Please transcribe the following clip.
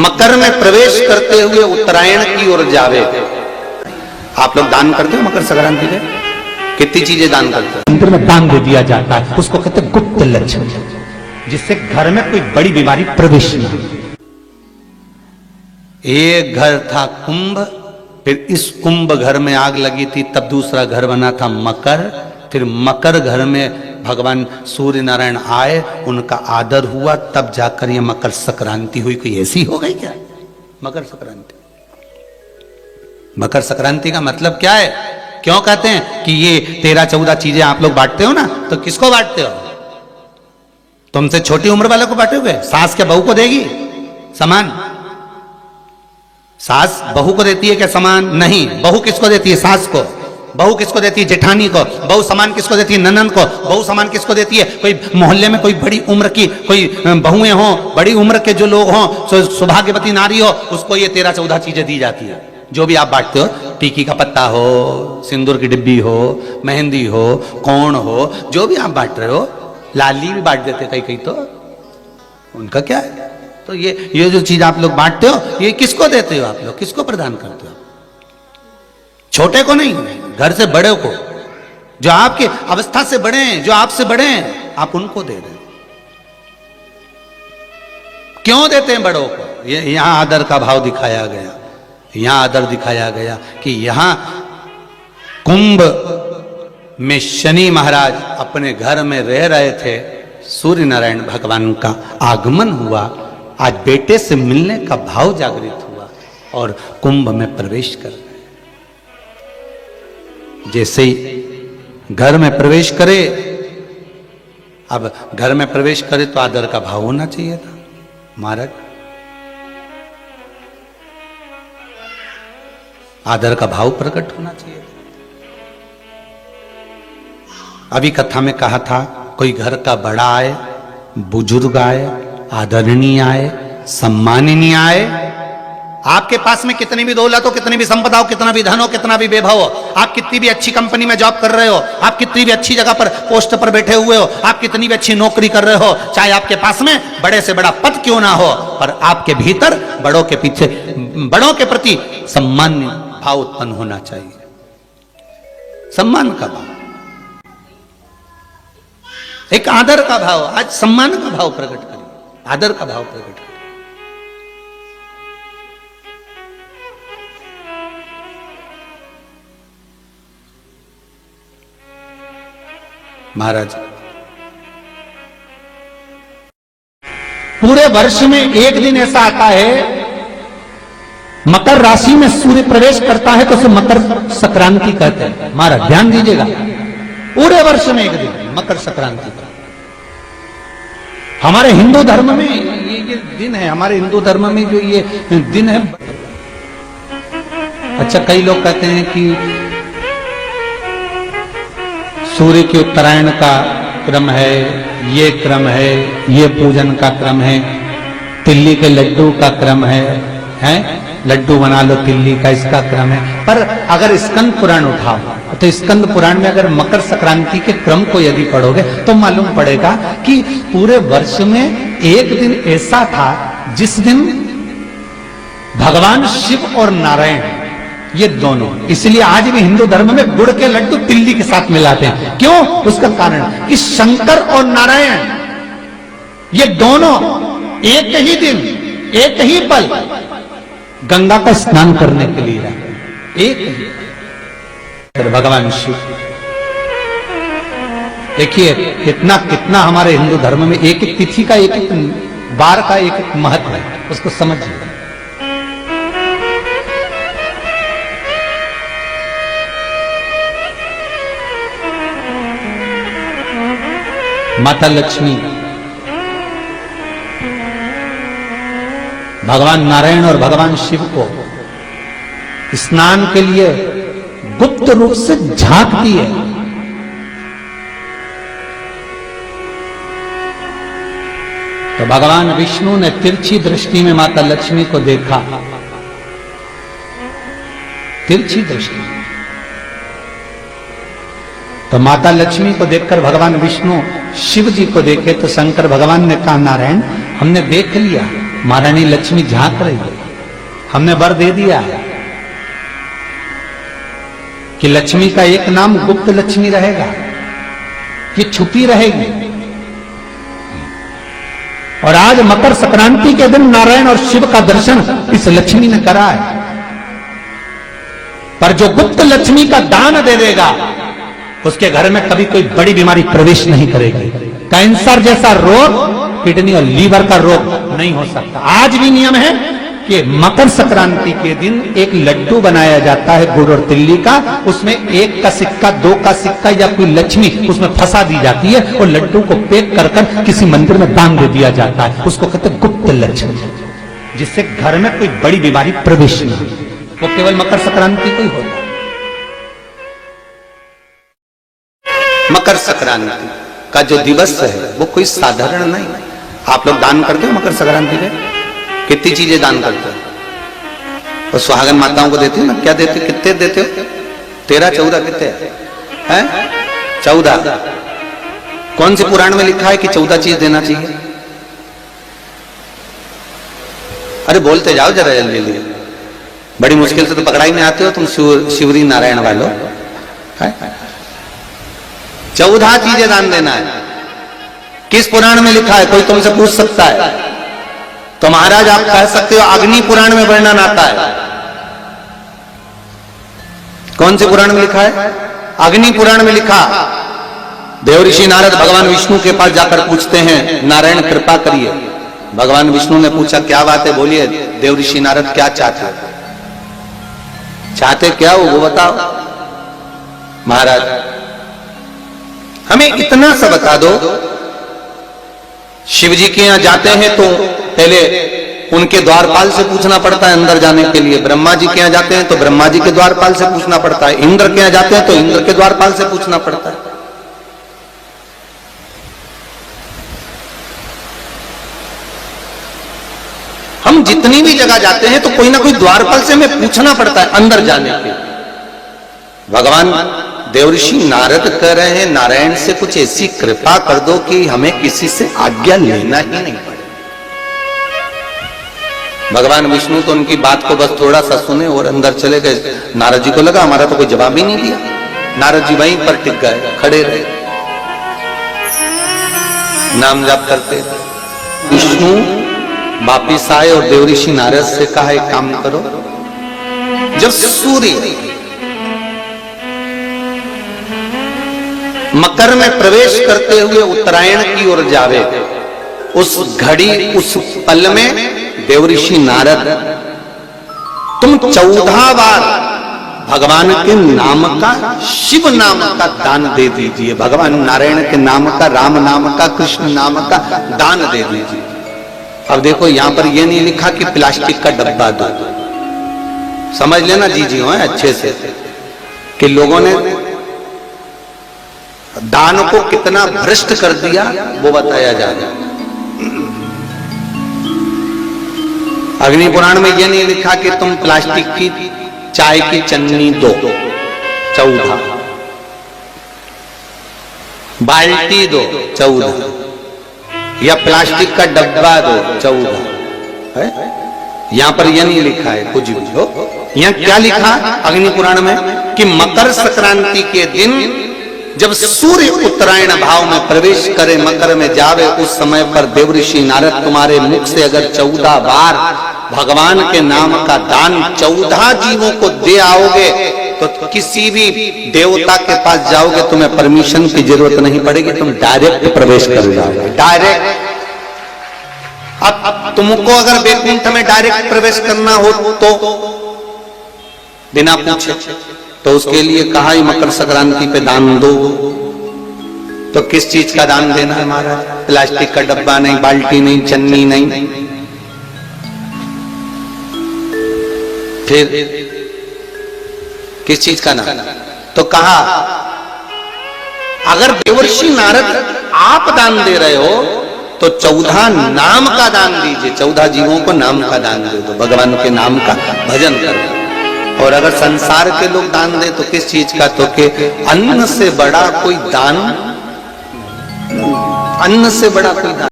मकर में प्रवेश करते हुए उत्तरायण की ओर जावे। आप लोग दान करते हो मकर संक्रांति पे? कितनी चीजें दान करते हो? मंदिर में दान दे दिया जाता है, उसको कहते हैं गुप्त लक्षण, जिससे घर में कोई बड़ी बीमारी प्रवेश न हो। एक घर था कुंभ, फिर इस कुंभ घर में आग लगी थी, तब दूसरा घर बना था मकर, फिर मकर घर में भगवान सूर्य नारायण आए, उनका आदर हुआ, तब जाकर ये मकर संक्रांति हुई। कोई ऐसी हो गई क्या मकर संक्रांति? मकर संक्रांति का मतलब क्या है? क्यों कहते हैं कि ये 13-14 चीजें आप लोग बांटते हो ना, तो किसको बांटते हो? तुमसे छोटी उम्र वाले को बांटोगे? सास के बहू को देगी सामान? सास बहू को देती है क्या सामान? नहीं। बहू किसको देती है? सास को। बहू किसको देती है? जेठानी को। बहू सामान किसको देती है? ननंद को। बहू सामान किसको देती है? कोई मोहल्ले में कोई बड़ी उम्र की कोई बहुएं हो, बड़ी उम्र के जो लोग हों, सौभाग्यवती नारी हो, उसको ये 13-14 चीजें दी जाती है। जो भी आप बांटते हो, टीकी का पत्ता हो, सिंदूर की डिब्बी हो, मेहंदी हो, कोण हो, जो भी आप बांट रहे हो, लाली भी बांट देते कई कई, तो उनका क्या है? तो ये जो चीज आप लोग बांटते हो, ये किसको देते हो? आप लोग किसको प्रदान करते हो? छोटे को नहीं, घर से बड़े को, जो आपके अवस्था से बड़े हैं, जो आपसे बड़े हैं, आप उनको दे रहे। क्यों देते हैं बड़ों को? ये यहां आदर का भाव दिखाया गया, यहां आदर दिखाया गया कि यहां कुंभ में शनि महाराज अपने घर में रह रहे थे, सूर्य नारायण भगवान का आगमन हुआ, आज बेटे से मिलने का भाव जागृत हुआ और कुंभ में प्रवेश कर गए। जैसे ही घर में प्रवेश करे, अब घर में प्रवेश करे तो आदर का भाव होना चाहिए था महाराज, आदर का भाव प्रकट होना चाहिए था। अभी कथा में कहा था, कोई घर का बड़ा आए, बुजुर्ग आए, आदरणीय आए, सम्माननीय आए, आपके पास में कितनी भी दौलत हो, कितनी भी संपदा हो, कितना भी धन हो, कितना भी वैभव हो, आप कितनी भी अच्छी कंपनी में जॉब कर रहे हो, आप कितनी भी अच्छी जगह पर पोस्ट पर बैठे हुए हो, आप कितनी भी अच्छी नौकरी कर रहे हो, चाहे आपके पास में बड़े से बड़ा पद क्यों ना हो, पर आपके भीतर बड़ों के पीछे, बड़ों के प्रति सम्मान भाव उत्पन्न होना चाहिए। सम्मान का भाव, एक आदर का भाव। आज सम्मान का भाव प्रकट करिए, आदर का भाव प्रकट करिए। महाराज, पूरे वर्ष में एक दिन ऐसा आता है, मकर राशि में सूर्य प्रवेश करता है, तो उसे मकर संक्रांति कहते हैं। महाराज ध्यान दीजिएगा, पूरे वर्ष में एक दिन मकर संक्रांति का। हमारे हिंदू धर्म में ये दिन है, हमारे हिंदू धर्म में जो ये दिन है। अच्छा, कई लोग कहते हैं कि सूर्य के उत्तरायण का क्रम है, ये क्रम है, ये पूजन का क्रम है, तिल्ली के लड्डू का क्रम है, लड्डू बना लो तिल्ली का, इसका क्रम है। पर अगर स्कंद पुराण उठाओ तो स्कंद पुराण में अगर मकर संक्रांति के क्रम को यदि पढ़ोगे तो मालूम पड़ेगा कि पूरे वर्ष में एक दिन ऐसा था जिस दिन भगवान शिव और नारायण, ये दोनों, इसलिए आज भी हिंदू धर्म में गुड़ के लड्डू तिल्ली के साथ मिलाते हैं। क्यों? उसका कारण कि शंकर और नारायण ये दोनों एक ही दिन, एक ही पल गंगा का स्नान करने के लिए आए, एक ही। भगवान शिव, देखिए कितना कितना हमारे हिंदू धर्म में एक एक तिथि का, एक एक बार का एक एक महत्व है, उसको समझिए। माता लक्ष्मी, भगवान नारायण और भगवान शिव को स्नान के लिए गुप्त रूप से झांकती है। तो भगवान विष्णु ने तिरछी दृष्टि में माता लक्ष्मी को देखा, तिरछी दृष्टि। तो माता लक्ष्मी को देखकर भगवान विष्णु शिव जी को देखे तो शंकर भगवान ने कहा, नारायण हमने देख लिया महारानी लक्ष्मी झांक रही है। हमने वर दे दिया है कि लक्ष्मी का एक नाम गुप्त लक्ष्मी रहेगा, ये छुपी रहेगी। और आज मकर संक्रांति के दिन नारायण और शिव का दर्शन इस लक्ष्मी ने करा है। पर जो गुप्त लक्ष्मी का दान दे देगा उसके घर में कभी कोई बड़ी बीमारी प्रवेश नहीं करेगी। कैंसर जैसा रोग, किडनी और लीवर का रोग नहीं हो सकता। आज भी नियम है कि मकर संक्रांति के दिन एक लड्डू बनाया जाता है गुड़ और तिल्ली का, उसमें 1 का सिक्का, 2 का सिक्का या कोई लक्ष्मी उसमें फंसा दी जाती है और लड्डू को पैक कर कर किसी मंदिर में दान दे दिया जाता है। उसको कहते हैं गुप्त लक्ष्मी, जिससे घर में कोई बड़ी बीमारी प्रवेश नहीं हो। वो केवल मकर संक्रांति को ही होता है। मकर संक्रांति का जो दिवस है वो कोई साधारण नहीं। आप लोग दान करते हो मकर संक्रांति पे? कितनी चीजें दान करते हो? और सुहागन माताओं को देते हो ना? क्या देते हो? कितने देते हो? 13, 14 कितने हैं? 14। कौन से पुराण में लिखा है कि 14 चीज देना चाहिए? अरे बोलते जाओ जरा जल्दी जल्दी, बड़ी मुश्किल से तो पकड़ाई में आते हो तुम शिवरी नारायण वालों। 14 चीजें दान देना है। किस पुराण में लिखा है? कोई तुमसे पूछ सकता है तो महाराज आप कह सकते हो अग्नि पुराण में वर्णन आता है। कौन से पुराण में लिखा है? अग्नि पुराण में लिखा। देवऋषि नारद भगवान विष्णु के पास जाकर पूछते हैं, नारायण कृपा करिए। भगवान विष्णु ने पूछा क्या बात है, बोलिए। देवऋषि नारद क्या चाहते क्या हो वो बताओ। महाराज हमें इतना सा बता दो, शिव जी के यहां जाते हैं तो पहले उनके द्वारपाल से पूछना पड़ता है अंदर जाने के लिए। ब्रह्मा जी के यहां जाते हैं तो ब्रह्मा जी के द्वारपाल से पूछना पड़ता है। इंद्र के यहां जाते हैं तो इंद्र के द्वारपाल से पूछना पड़ता है। हम जितनी भी जगह जाते हैं तो कोई ना कोई द्वारपाल से हमें पूछना पड़ता है अंदर जाने के लिए। भगवान देवऋषि नारद कह रहे हैं नारायण से कुछ ऐसी कृपा कर दो कि हमें किसी से आज्ञा लेना ही नहीं पड़े। भगवान विष्णु तो उनकी बात को बस थोड़ा सा सुने और अंदर चले गए। नारद जी को लगा हमारा तो कोई जवाब ही नहीं दिया। नारद जी वहीं पर टिक गए, खड़े रहे, नाम जाप करते। विष्णु वापिस आए और देवऋषि नारद से कहा एक काम करो, जब सूर्य मकर में प्रवेश करते हुए उत्तरायण की ओर जावे, उस घड़ी उस पल में देवऋषि नारद तुम 14 बार भगवान के नाम का, शिव नाम का दान दे दीजिए। भगवान नारायण के नाम का, राम नाम का, कृष्ण नाम का दान दे दीजिए। अब देखो यहां पर यह नहीं लिखा कि प्लास्टिक का डब्बा दो। समझ लेना जी हो अच्छे से कि लोगों ने दान को कितना भ्रष्ट कर दिया वो बताया जा रहा है। अग्नि पुराण में यह नहीं लिखा कि तुम प्लास्टिक की चाय की चन्नी दो 14, बाल्टी दो 14, या प्लास्टिक का डब्बा दो 14 है। यहां पर यह नहीं लिखा है कुछ भी हो। यहां क्या लिखा अग्नि पुराण में कि मकर संक्रांति के दिन जब सूर्य उत्तरायण भाव में प्रवेश करे, मकर में जावे, उस समय पर देवऋषि नारद तुम्हारे मुख से अगर 14 बार भगवान के नाम का दान 14 जीवों को दे आओगे तो किसी भी देवता के पास जाओगे, तुम्हें परमिशन की जरूरत नहीं पड़ेगी, तुम डायरेक्ट प्रवेश कर जाओगे। डायरेक्ट। अब तुमको अगर वैकुंठ में डायरेक्ट प्रवेश करना हो तो बिना पूछे, तो उसके लिए कहा ही मकर संक्रांति पे दान दो। तो किस चीज का दान देना है महाराज? प्लास्टिक का डब्बा नहीं, बाल्टी नहीं, चन्नी नहीं, फिर किस चीज का दान? तो कहा अगर देवर्षि नारद आप दान दे रहे हो तो 14 नाम का दान दीजिए। 14 जीवों को नाम का दान दे दो, भगवान के नाम का भजन करो। और अगर संसार के लोग दान दे तो किस चीज का? तो कि अन्न से बड़ा कोई दान, अन्न से बड़ा कोई दान